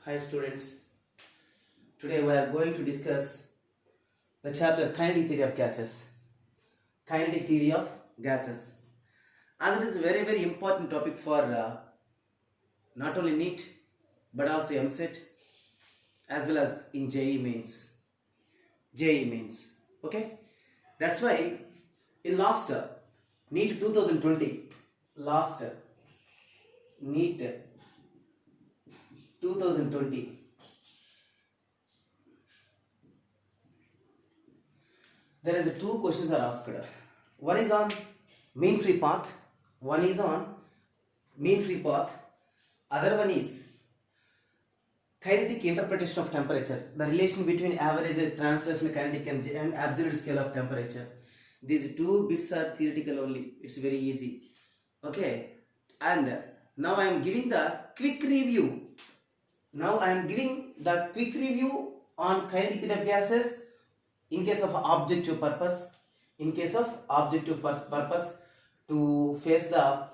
Hi students, today we are going to discuss the chapter Kinetic Theory of Gases. Kinetic Theory of Gases. As it is a very important topic for not only NEET but also MSET as well as in JEE mains. JEE mains. Okay? That's why in last NEET 2020, last NEET 2020, there is two questions are asked. One is on mean free path. One is on mean free path. Other one is kinetic interpretation of temperature. The relation between average translation kinetic and absolute scale of temperature. These two bits are theoretical only. It's very easy. Okay. And now I am giving the quick review. Now I am giving the quick review on kinetic theory of gases in case of objective purpose. In case of objective purpose to face the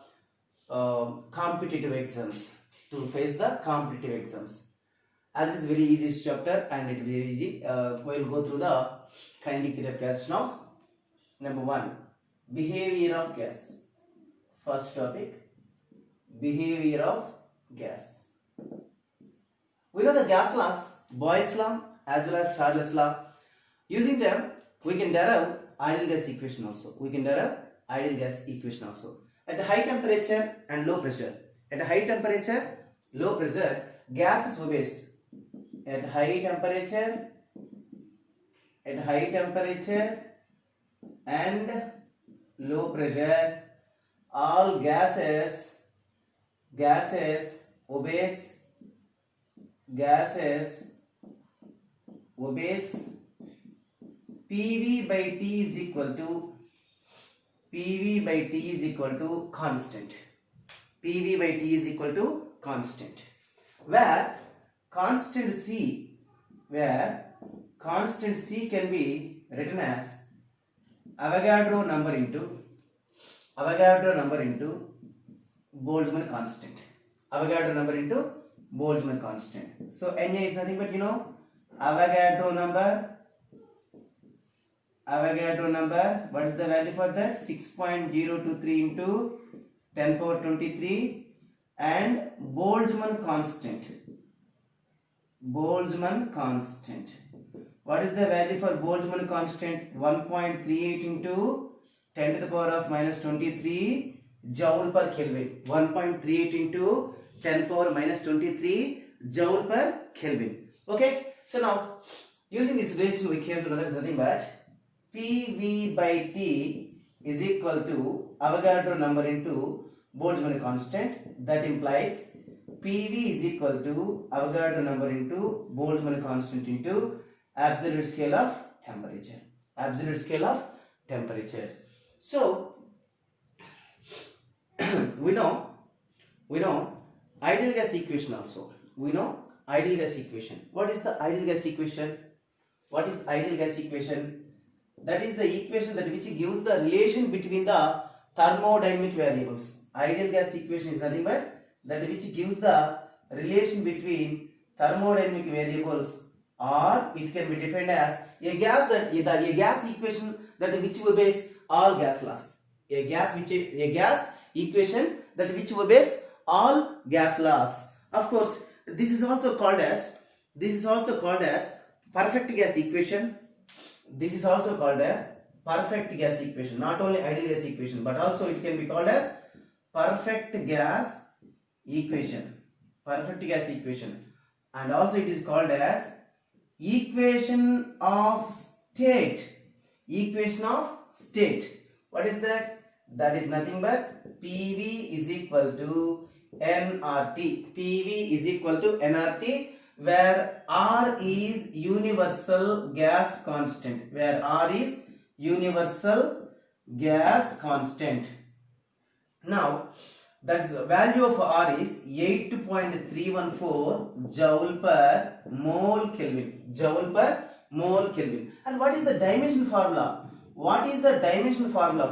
competitive exams. To face the competitive exams. As it is very easy chapter and it is very easy. We will go through the kinetic theory of gases now. Number 1, behavior of gas. First topic, behavior of gas. We know the gas laws, Boyle's law as well as Charles' law. Using them, we can derive ideal gas equation also. At high temperature and low pressure. At high temperature, low pressure, gases obeys. At high temperature and low pressure, all gases obeys PV by T is equal to constant. PV by T is equal to constant. Where constant C can be written as Avogadro number into Boltzmann constant. Avogadro number into Boltzmann constant. So Na is nothing but Avogadro number. What is the value for that? 6.023 into 10 power 23 and Boltzmann constant. What is the value for Boltzmann constant? 1.38 into 10 to the power of minus 23 joule per Kelvin. 1.38 into 10 power minus 23 joule per Kelvin. Okay. So now using this relation we came to know that is nothing but PV by T is equal to Avogadro number into Boltzmann constant. That implies PV is equal to Avogadro number into Boltzmann constant into absolute scale of temperature. So we know ideal gas equation also. What is the ideal gas equation? That is the equation that which gives the relation between the thermodynamic variables. Ideal gas equation is nothing but that which gives the relation between thermodynamic variables, or it can be defined as a gas equation that which obeys all gas laws. A gas equation that which obeys all gas laws. Of course, this is also called as perfect gas equation. This is also called as perfect gas equation. Not only ideal gas equation, but also it can be called as perfect gas equation. And also it is called as equation of state. What is that? That is nothing but PV is equal to nRT. Where R is universal gas constant. Now, that's the value of R is 8.314 joule per mole Kelvin. And what is the dimension formula? What is the dimension formula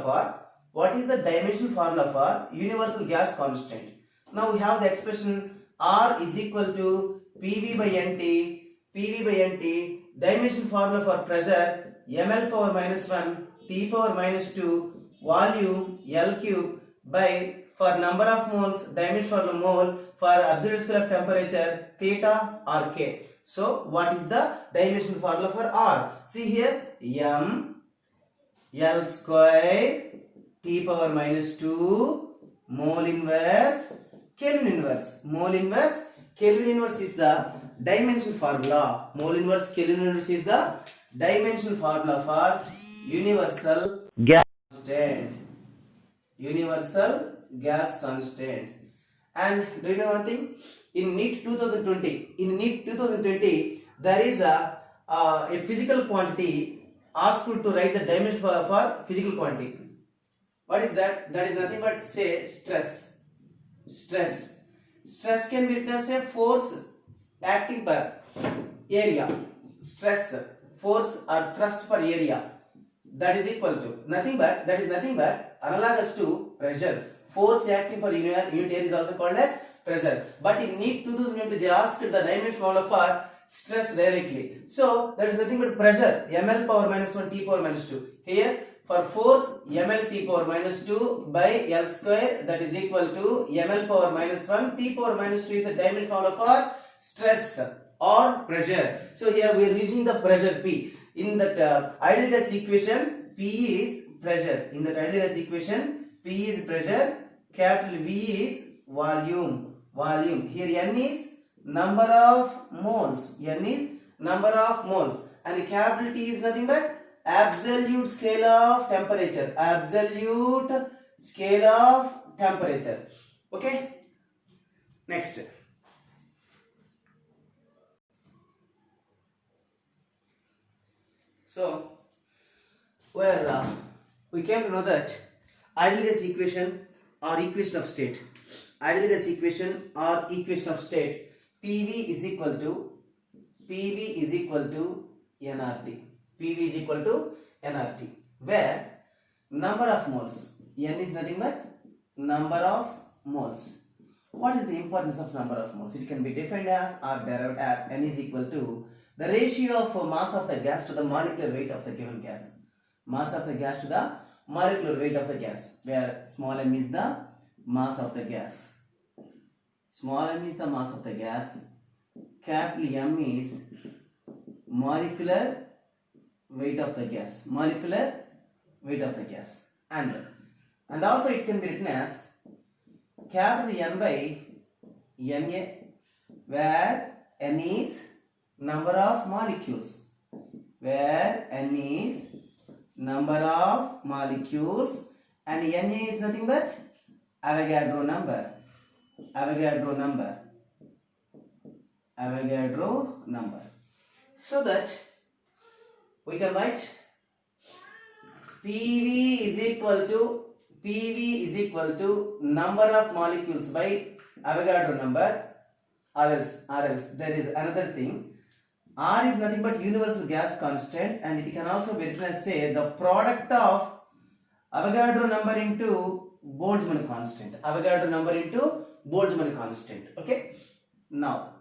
for universal gas constant? Now we have the expression R is equal to PV by NT. PV by NT. Dimension formula for pressure ml power minus 1 T power minus 2 volume L cube by for number of moles dimension for mole for absolute scale of temperature theta or K. So what is the dimension formula for R? See here m L square T power minus 2 mole inverse Kelvin inverse. Mole inverse Kelvin inverse is the dimension formula. Mole inverse Kelvin inverse is the dimension formula for universal gas constant. Universal gas constant. And do you know one thing? In NEET 2020, there is a physical quantity asked to write the dimension for physical quantity. What is that? That is nothing but say stress. Stress. Stress can be written as a force acting per area. Stress, force or thrust per area. That is equal to nothing but analogous to pressure. Force acting per unit area is also called as pressure. But in NEET 2020 they asked the dimension formula for stress directly. So that is nothing but pressure ml power minus 1 T power minus 2. Here for force ml T power minus 2 by L square, that is equal to ml power minus 1 T power minus 2 is the dimension formula for stress or pressure. So here we are using the pressure P. In that ideal gas equation, P is pressure. In that ideal gas equation, P is pressure, capital V is volume. Here N is number of moles. N is number of moles. And capital T is nothing but absolute scale of temperature. Absolute scale of temperature. Okay. Next. So, where we came to know that ideal gas equation or equation of state. Ideal gas equation or equation of state. PV is equal to nRT. PV is equal to nRT. Where number of moles. N is nothing but number of moles. What is the importance of number of moles? It can be defined as or derived as N is equal to the ratio of mass of the gas to the molecular weight of the given gas. Mass of the gas to the molecular weight of the gas, where small m is the mass of the gas. Small m is the mass of the gas. Capital M is molecular weight of the gas. Molecular weight of the gas. And also it can be written as capital N by Na, where N is number of molecules. Where N is number of molecules and Na is nothing but Avogadro number. Avogadro number. So that we can write PV is equal to number of molecules by Avogadro number, or else there is another thing. R is nothing but universal gas constant, and it can also be written as say the product of Avogadro number into Boltzmann constant. Avogadro number into Boltzmann constant. Okay. Now,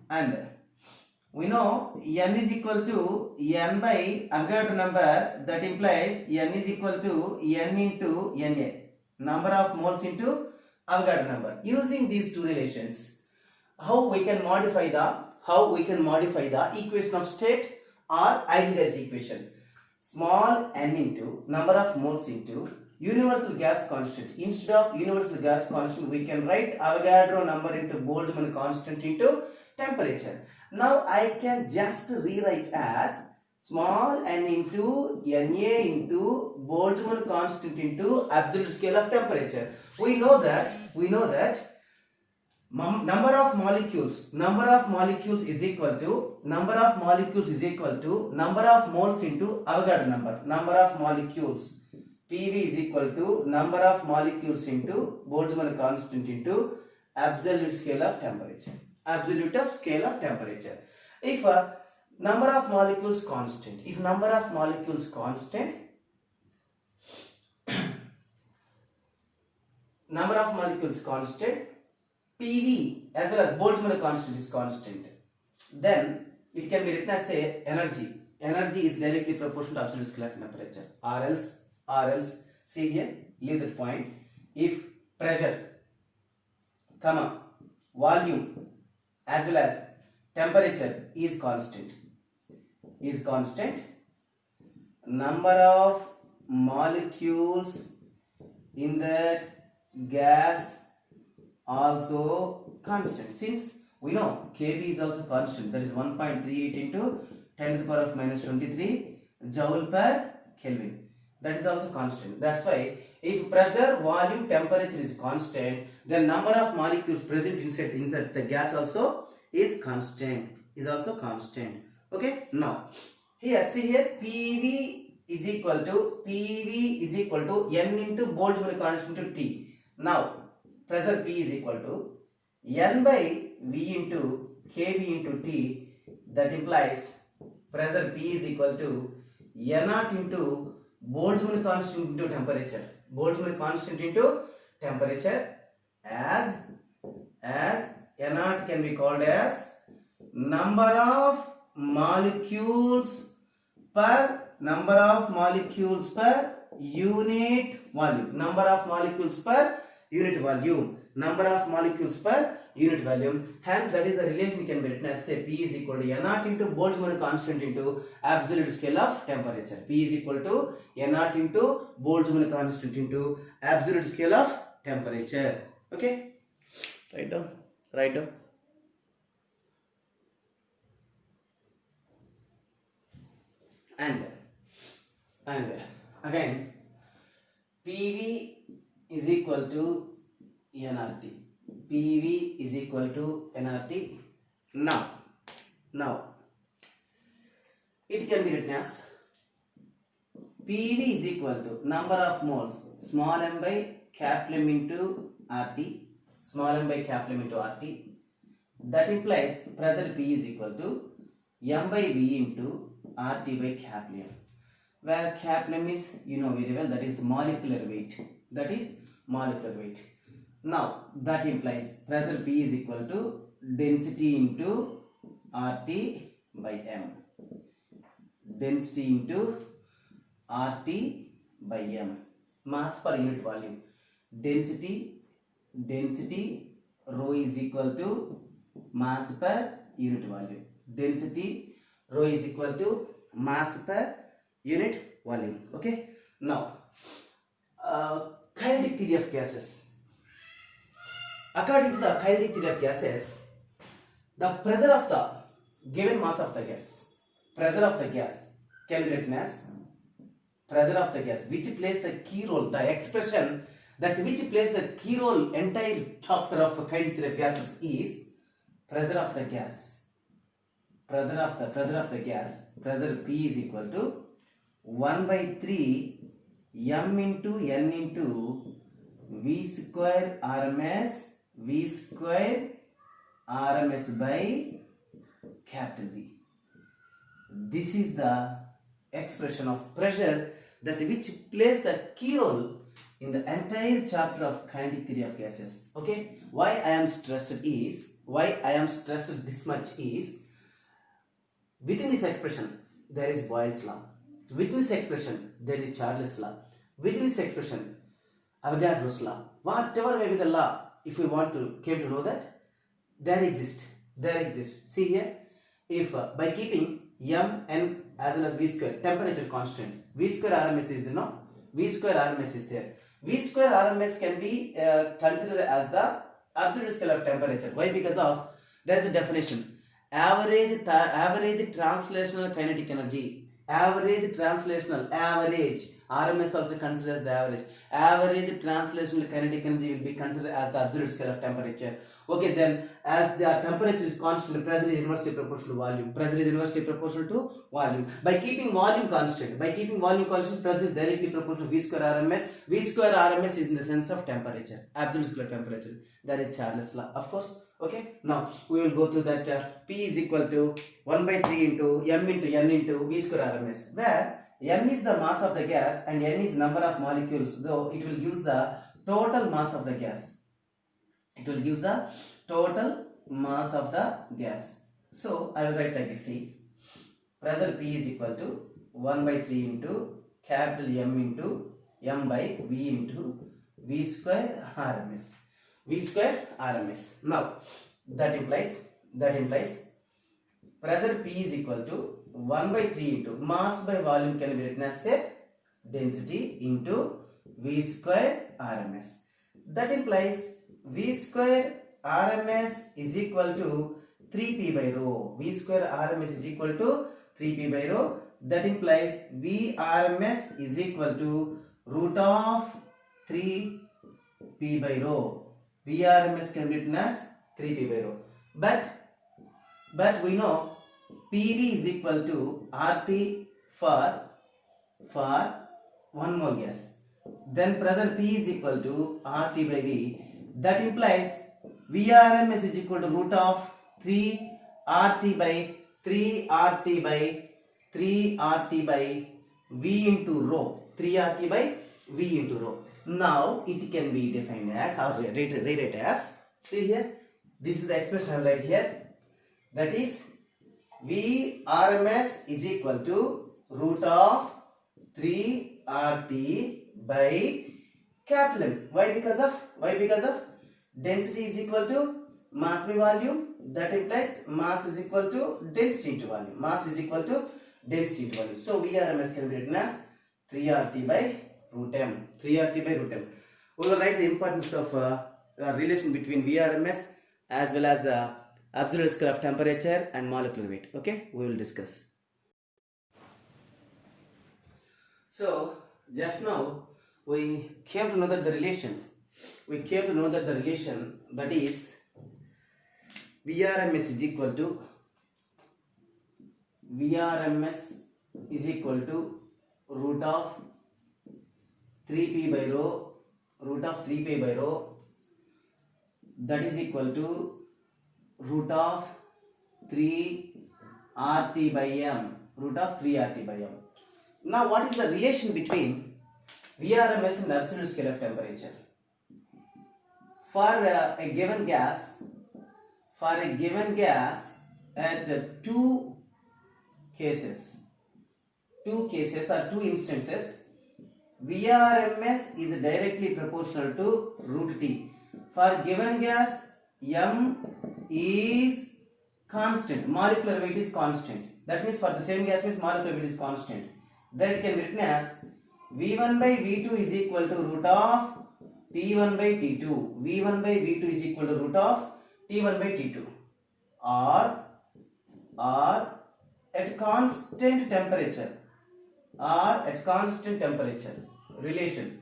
and we know N is equal to N by Avogadro number. That implies N is equal to N into Na. Number of moles into Avogadro number. Using these two relations, how we can modify the equation of state or ideal gas equation. Small n into number of moles into universal gas constant. Instead of universal gas constant, we can write Avogadro number into Boltzmann constant into temperature. Now I can just rewrite as small n into Na into Boltzmann constant into absolute scale of temperature. We know that number of molecules is equal to number of moles into Avogadro number. Number of molecules. PV is equal to number of molecules into Boltzmann constant into absolute scale of temperature. Absolute of scale of temperature. If number of molecules constant, number of molecules constant, PV as well as Boltzmann constant is constant, then it can be written as say energy. Energy is directly proportional to absolute scalar temperature. Or else, see here, leave that point. If pressure, comma, volume as well as temperature is constant, number of molecules in that gas also constant. Since we know Kb is also constant, that is 1.38 into 10 to the power of minus 23 joule per Kelvin. That is also constant. That's why if pressure, volume, temperature is constant, then number of molecules present inside the gas also is constant. Okay. Now here, see here, PV is equal to N into Boltzmann constant into T. Now pressure P is equal to N by V into Kb into T. That implies pressure P is equal to N0 into Boltzmann constant into temperature. As N0 can be called as number of molecules per unit volume. Hence, that is the relation can be written as say P is equal to N0 into Boltzmann constant into absolute scale of temperature. P is equal to N0 into Boltzmann constant into absolute scale of temperature. Okay, write down. And again, PV is equal to nRT. PV is equal to nRT. Now it can be written as PV is equal to number of moles small m by capital M into RT. That implies pressure P is equal to M by V into RT by capital M, where capital M is, you know very well, that is molecular weight. Now that implies pressure P is equal to density into RT by M. Mass per unit volume. Density rho is equal to mass per unit volume. Okay. Now, kinetic theory of gases. According to the kinetic theory of gases, the pressure of the given mass of the gas, can be written as pressure of the gas, which plays the key role, the expression that which plays the key role entire chapter of kinetic theory of gases is pressure of the gas. Pressure P is equal to 1 by 3 m into n into V square RMS by capital V. This is the expression of pressure that which plays the key role in the entire chapter of kinetic theory of gases. Okay, why I am stressed this much is, within this expression there is Boyle's law, within this expression there is Charles' law, within this expression Avogadro's law. Whatever may be the law, if we want to came to know that, there exists. See here, if by keeping m, n as well as v square, temperature constant, v square RMS is there, no? V square RMS is there. V square RMS can be considered as the absolute scale of temperature. Why? Because of there is a definition. Average translational kinetic energy. RMS also considered as the average. Average translational kinetic energy will be considered as the absolute scale of temperature. Okay, then as the temperature is constant, pressure is inversely proportional to volume. By keeping volume constant, pressure is directly proportional to V square RMS. V square RMS is in the sense of temperature, absolute scale of temperature. That is Charles' law, of course. Okay, now we will go to that P is equal to 1 by 3 into m into n into V square RMS, where m is the mass of the gas and n is number of molecules, though it will use the total mass of the gas. It will give the total mass of the gas. So I will write like this. See, pressure P is equal to 1 by 3 into capital M into M by V into V square RMS. V square RMS. Now that implies pressure P is equal to 1 by 3 into mass by volume can be written as a density into V square RMS. That implies V square RMS is equal to 3P by rho. V square RMS is equal to 3P by rho. That implies V RMS is equal to root of 3P by rho. V RMS can be written as 3P by rho. But we know PV is equal to RT for 1 mole gas. Then pressure P is equal to RT by V. That implies VRMS is equal to root of 3 RT by 3 RT by 3 RT by V into rho. 3 RT by V into rho. Now it can be defined as or rewrite as, see here, this is the expression I will write here. That is VRMS is equal to root of 3 RT by capital M. Why? Because of density is equal to mass by volume. That implies mass is equal to density into volume. Mass is equal to density into volume. So VRMS can be written as 3 RT by root M. 3 RT by root M. We will write the importance of relation between VRMS as well as absolute scale of temperature and molecular weight. Okay, we will discuss. So just now we came to know that the relation. That is VRMS is equal to root of 3P by rho. That is equal to root of 3 RT by M. Now what is the relation between VRMS and absolute scale of temperature? For a given gas at two cases or two instances, VRMS is directly proportional to root T. For given gas, M is constant, molecular weight is constant. That means for the same gas means molecular weight is constant. Then it can be written as V1 by V2 is equal to root of T1 by T2. V1 by V2 is equal to root of T1 by T2. Or at constant temperature. Relation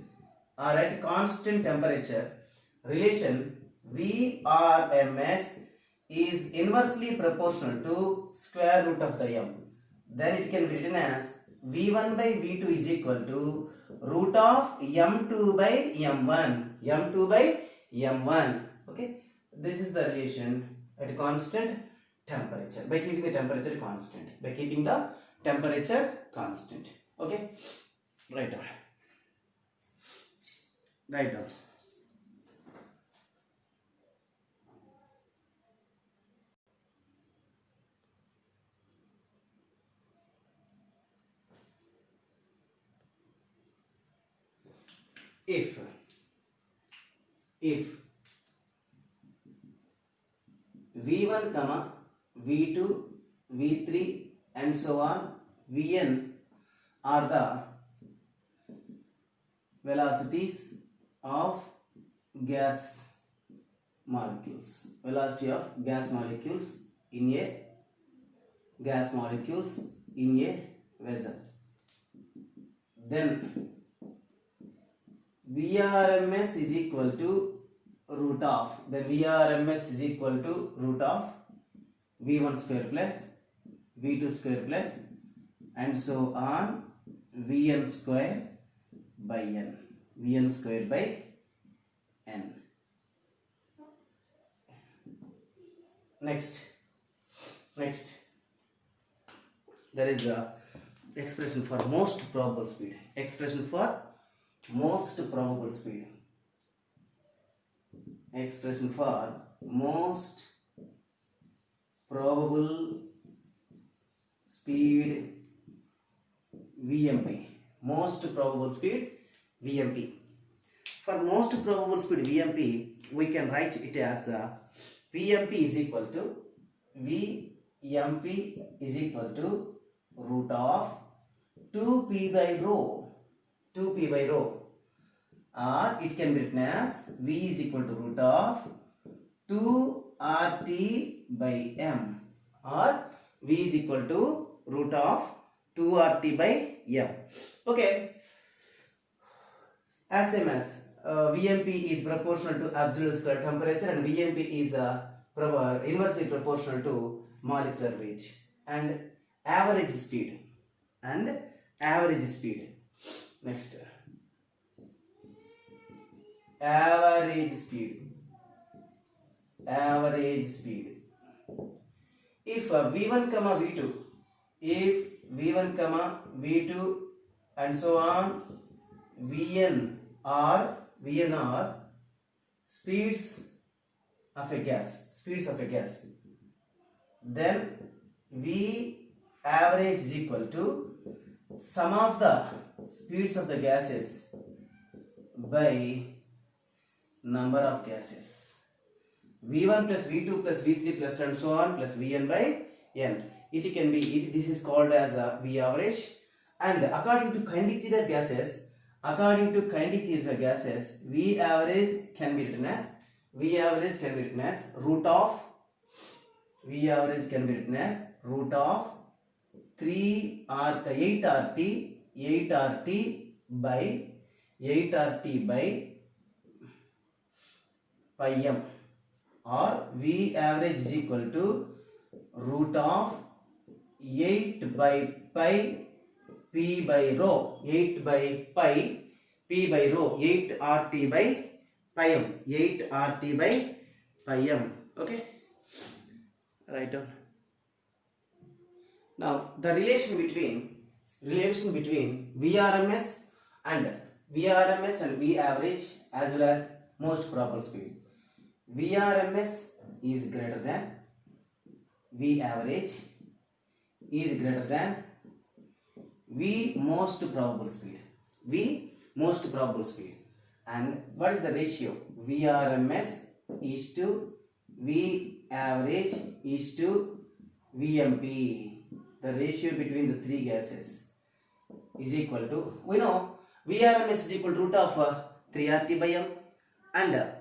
VRMS is inversely proportional to square root of the M. Then it can be written as V1 by V2 is equal to root of M2 by M1. Okay, this is the relation at constant temperature by keeping the temperature constant. Okay, write down. If V1, V2, V3 and so on, Vn are the velocities of gas molecules. Velocity of gas molecules in a vessel. Then VRMS is equal to root of V1 square plus V2 square plus and so on Vn square by n. Next there is a expression for most probable speed. expression for most probable speed VMP. Most probable speed VMP. For most probable speed VMP, we can write it as VMP is equal to root of 2p by rho, 2p by rho, or it can be written as V is equal to root of 2RT by M, or V is equal to root of 2RT by M. Okay, as same as VMP is proportional to absolute square temperature, and VMP is inversely proportional to molecular weight and average speed. Next, average speed. If V1 comma V2, and so on, VN are speeds of a gas, then V average is equal to sum of the speeds of the gases by number of gases. V1 plus V2 plus V3 plus and so on plus Vn by n. It can be, this is called as a V average. And according to kinetic theory of gases, V average can be written as root of 8RT by pi m, or V average is equal to root of 8 by pi p by rho, 8 by pi p by rho, 8RT by pi m, 8RT by pi m. Okay, write down. Now the relation between VRMS and V average as well as most probable speed. VRMS is greater than V average is greater than V most probable speed. And what is the ratio? VRMS is to V average is to VMP. The ratio between the three gases is equal to, we know VRMS is equal to root of 3RT by M, and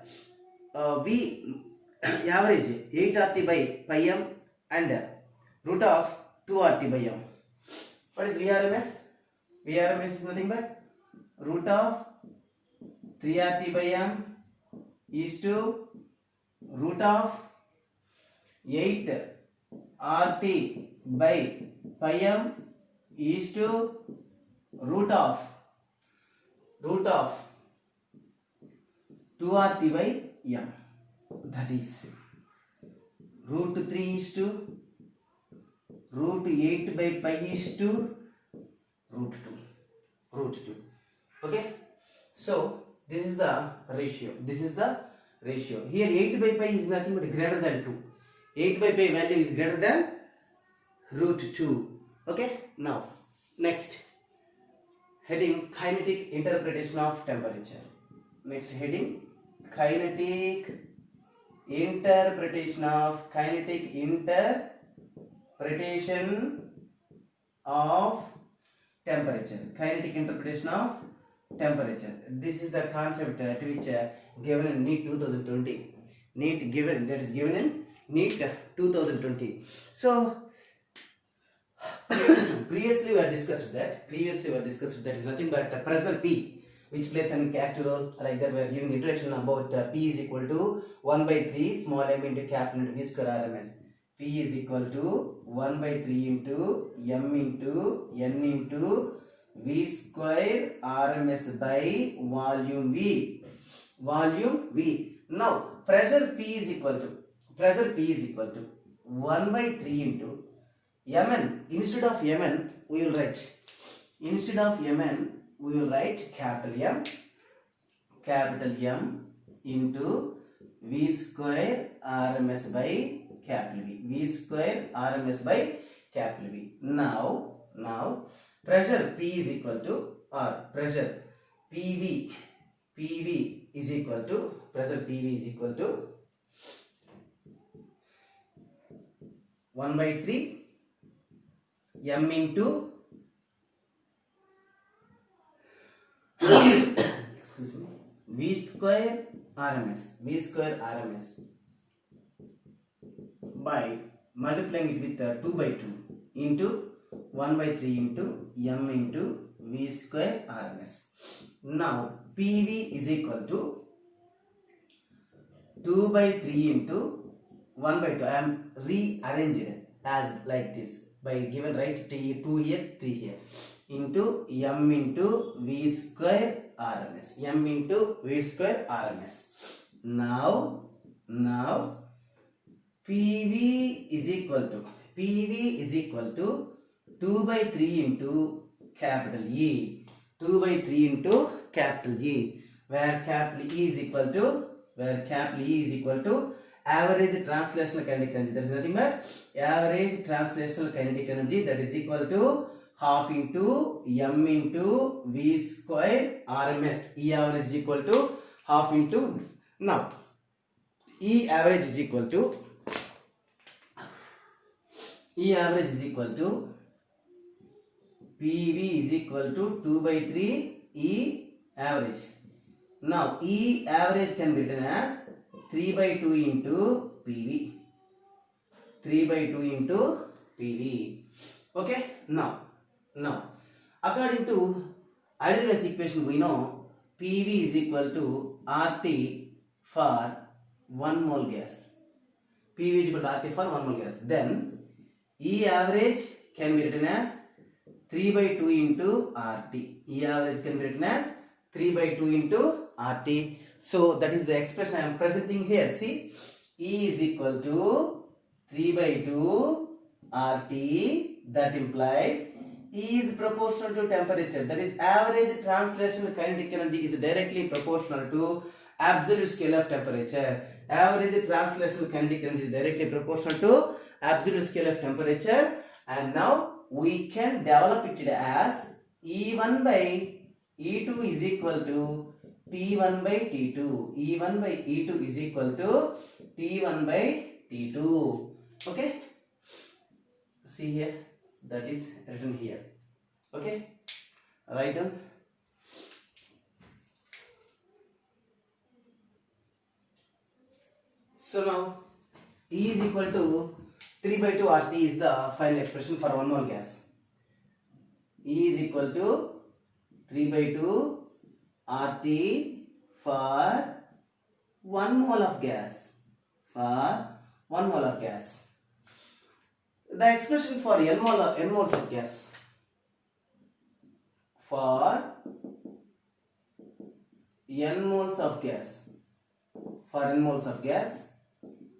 V average 8RT by pi M and root of 2RT by M. What is VRMS? VRMS is nothing but root of 3RT by M is to root of 8RT by pi M is to root of 2RT by M. That is root 3 is to root 8 by pi is to root 2. Okay, so this is the ratio. Here 8 by pi is nothing but greater than 2. 8 by pi value is greater than root 2. Okay, now next heading, kinetic interpretation of temperature. Next heading, kinetic interpretation of temperature. This is the concept to which given in NEET 2020. That is given in NEET 2020. So previously we have discussed that is nothing but pressure P, which plays an active role. Like that, we are giving introduction about P is equal to 1 by 3 small m into capital V square RMS. P is equal to 1 by 3 into m into n into V square RMS by volume V. Now pressure P is equal to 1 by 3 into Mn. Instead of Mn we will write capital M into V square RMS by capital V. V square RMS by capital V. Now pressure P is equal to, or pressure PV is equal to, pressure PV is equal to 1 by 3 M into excuse me, V square RMS by multiplying it with 2 by 2 into 1 by 3 into M into V square RMS. Now PV is equal to 2 by 3 into 1 by 2. I am rearranged as like this by given, right? 2 here, 3 here, into M into V square RMS. M into V square RMS. Now PV is equal to 2 by 3 into capital E. 2 by 3 into capital E, where capital E is equal to average translational kinetic energy. That is nothing but average translational kinetic energy, that is equal to half into M into V square RMS. E average is equal to half into, now E average is equal to PV is equal to 2 by 3 E average. Now E average can be written as 3 by 2 into PV. 3 by 2 into PV. Okay. Now according to ideal gas equation, we know PV is equal to RT for 1 mole gas. PV is equal to RT for 1 mole gas. Then E average can be written as 3 by 2 into RT. E average can be written as 3 by 2 into RT. So that is the expression I am presenting here. See, E is equal to 3 by 2 RT. That implies E is proportional to temperature. That is, average translational kinetic energy is directly proportional to absolute scale of temperature. Average translational kinetic energy is directly proportional to absolute scale of temperature. And now we can develop it as E1 by E2 is equal to T1 by T2. E1 by E2 is equal to T1 by T2. Okay. See here, that is written here. Okay. Write down. So now E is equal to 3 by 2 RT is the final expression for 1 mole gas. E is equal to 3 by 2 RT for 1 mole of gas. The expression for n moles of gas. For n moles of gas,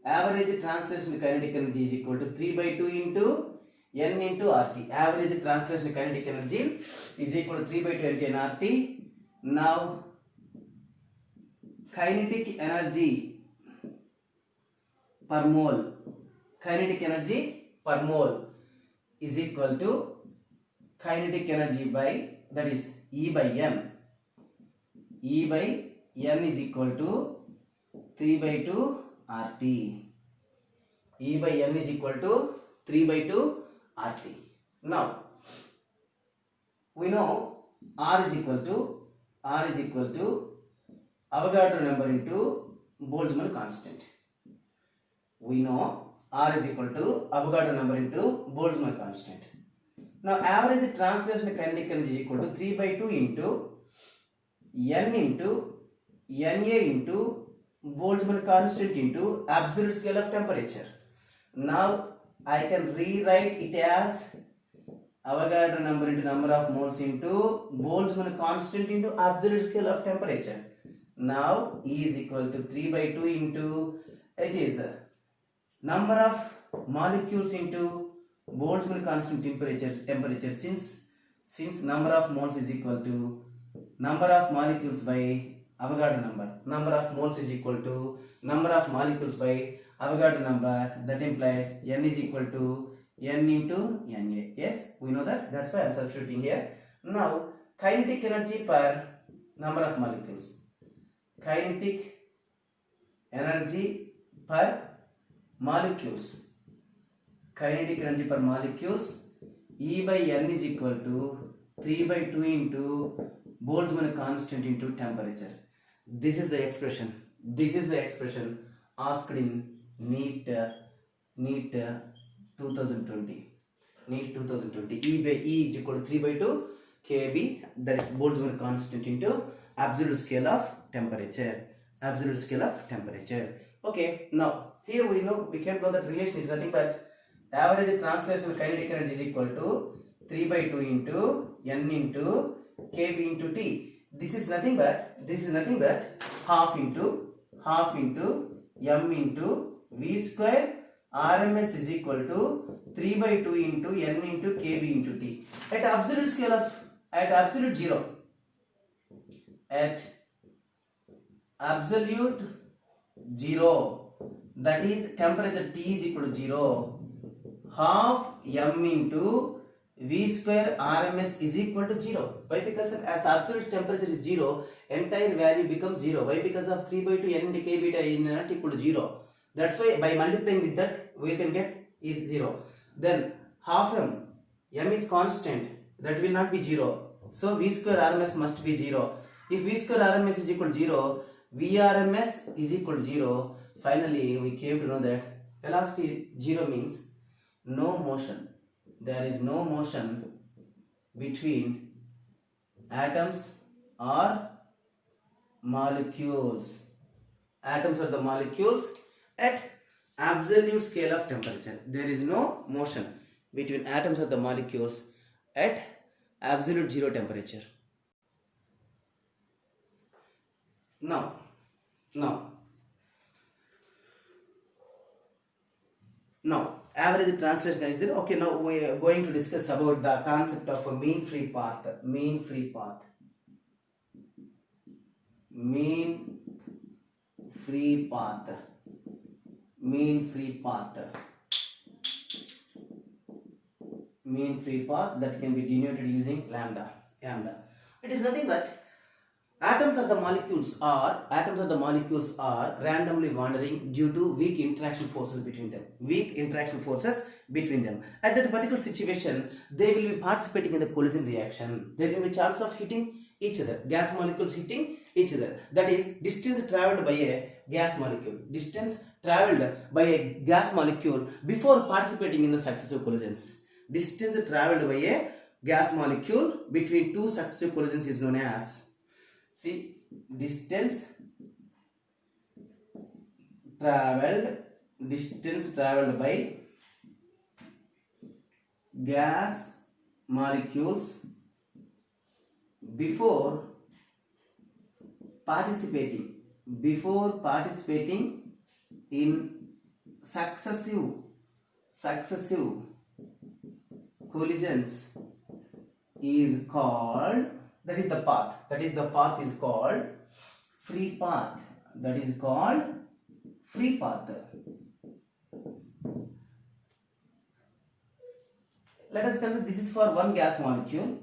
average translation kinetic energy is equal to 3 by 2 into N into RT. Average translation kinetic energy is equal to 3 by 2 into N RT. Now kinetic energy per mole is equal to kinetic energy by, that is E by N. E by N is equal to 3 by 2 RT. E by N is equal to 3 by 2 RT. Now we know R is equal to Avogadro number into Boltzmann constant. We know R is equal to Avogadro number into Boltzmann constant. Now average translation kinetic energy is equal to 3 by 2 into N into Na into Boltzmann constant into absolute scale of temperature. Now I can rewrite it as Avogadro number into number of moles into Boltzmann constant into absolute scale of temperature. Now E is equal to 3 by 2 into, it is number of molecules into Boltzmann constant temperature, since number of moles is equal to number of molecules by Avogadro number. Number of moles is equal to number of molecules by Avogadro number. That implies N is equal to N into Na. Yes, we know that. That's why I am substituting here. Now, kinetic energy per number of molecules. Kinetic energy per molecules. Kinetic energy per molecules. E by N is equal to 3 by 2 into Boltzmann constant into temperature. This is the expression. This is the expression asked in NEET 2020. NEET 2020. E is equal to 3 by 2 kb. That is Boltzmann constant into absolute scale of temperature. Absolute scale of temperature. Okay. Now here we can know that relation is nothing but average translational kinetic energy is equal to 3 by 2 into N into kb into T. This is nothing but half into m into v square RMS is equal to 3 by 2 into N into kb into T. At absolute scale of absolute zero, that is temperature T is equal to 0, half m into v square RMS is equal to 0. Why? Because as the absolute temperature is 0, entire value becomes 0. Why? Because of 3 by 2 N into k beta is not equal to 0. That's why by multiplying with that we can get is 0. Then half m is constant, that will not be 0. So v square RMS must be 0. If v square RMS is equal to 0, Vrms is equal to 0. Finally, we came to know that velocity 0 means no motion. There is no motion between atoms or molecules. Atoms are the molecules at absolute scale of temperature. There is no motion between atoms or the molecules at absolute 0 temperature. Now, average translation is there. Okay, now we are going to discuss about the concept of a mean free path. Mean free path. Mean free path. Mean free path. Mean free path that can be denoted using lambda. It is nothing but atoms of the molecules are randomly wandering due to weak interaction forces between them. At that particular situation, they will be participating in the collision reaction. There will be chance of hitting each other. Gas molecules hitting each other. That is distance traveled by a gas molecule. Before participating in the successive collisions. Distance traveled by a gas molecule between two successive collisions is known as, distance traveled by gas molecules before participating in successive collisions is called, that is the path is called free path. Let us consider this is for one gas molecule.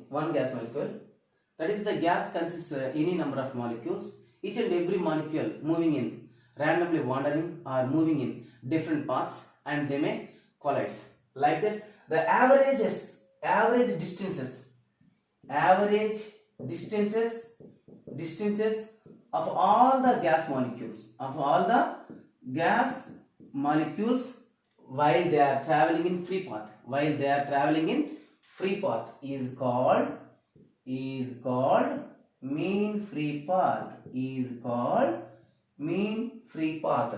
That is, the gas consists any number of molecules. Each and every molecule moving in randomly wandering or moving in different paths, and they may collide. Like that, the average distances of all the gas molecules while they are traveling in free path is called mean free path.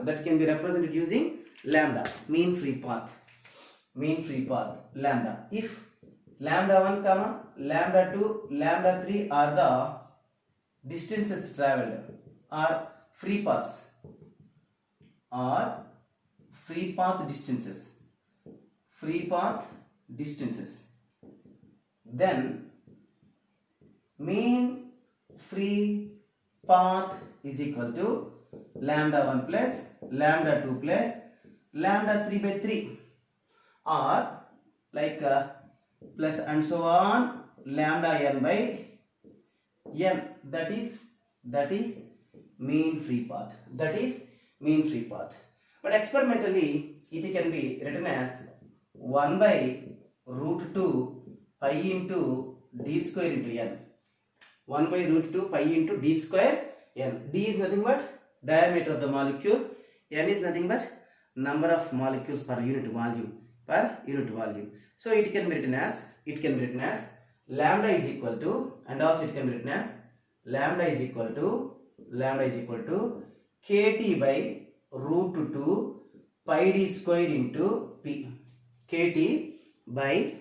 That can be represented using lambda. Mean free path lambda. If lambda 1 comma lambda 2 lambda 3 are the distances traveled, or free path distances, then mean free path is equal to lambda 1 plus lambda 2 plus lambda 3 by 3, or like plus and so on lambda n by n. That is mean free path. That is mean free path. But experimentally it can be written as 1 by root 2 pi into d square into n. 1 by root 2 pi into d square n. D is nothing but diameter of the molecule. N is nothing but number of molecules per unit volume. So it can be written as lambda is equal to, and also it can be written as lambda is equal to kt by root 2 pi d square into p. Kt by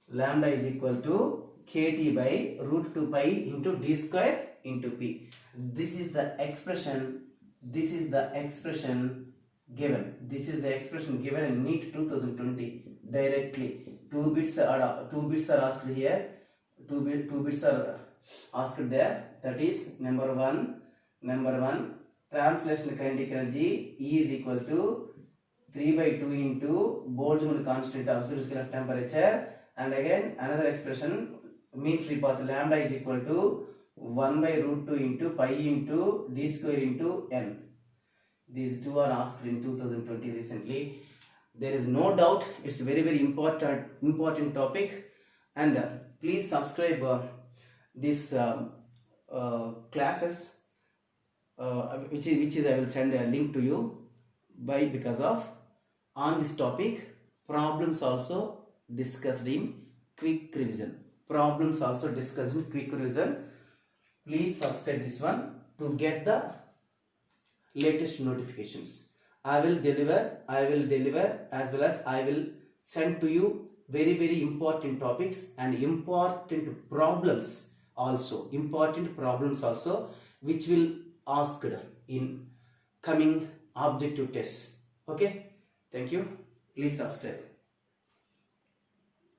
lambda is equal to kt by root 2 pi into d square into p. This is the expression given. This is the expression given in NEET 2020 directly. Two bits are asked here. Two bits are asked there. That is number one. Translation kinetic energy E is equal to 3 by 2 into Boltzmann constant absolute scale of temperature, and again another expression mean free path lambda is equal to 1 by root 2 into pi into d square into n. These two are asked in 2020 recently. There is no doubt it's very important topic, and please subscribe these classes which is I will send a link to you because of on this topic problems also discussed in quick revision. Please subscribe this one to get the latest notifications. I will deliver as well as I will send to you very important topics and important problems also which will asked in coming objective tests. Okay, thank you. Please subscribe.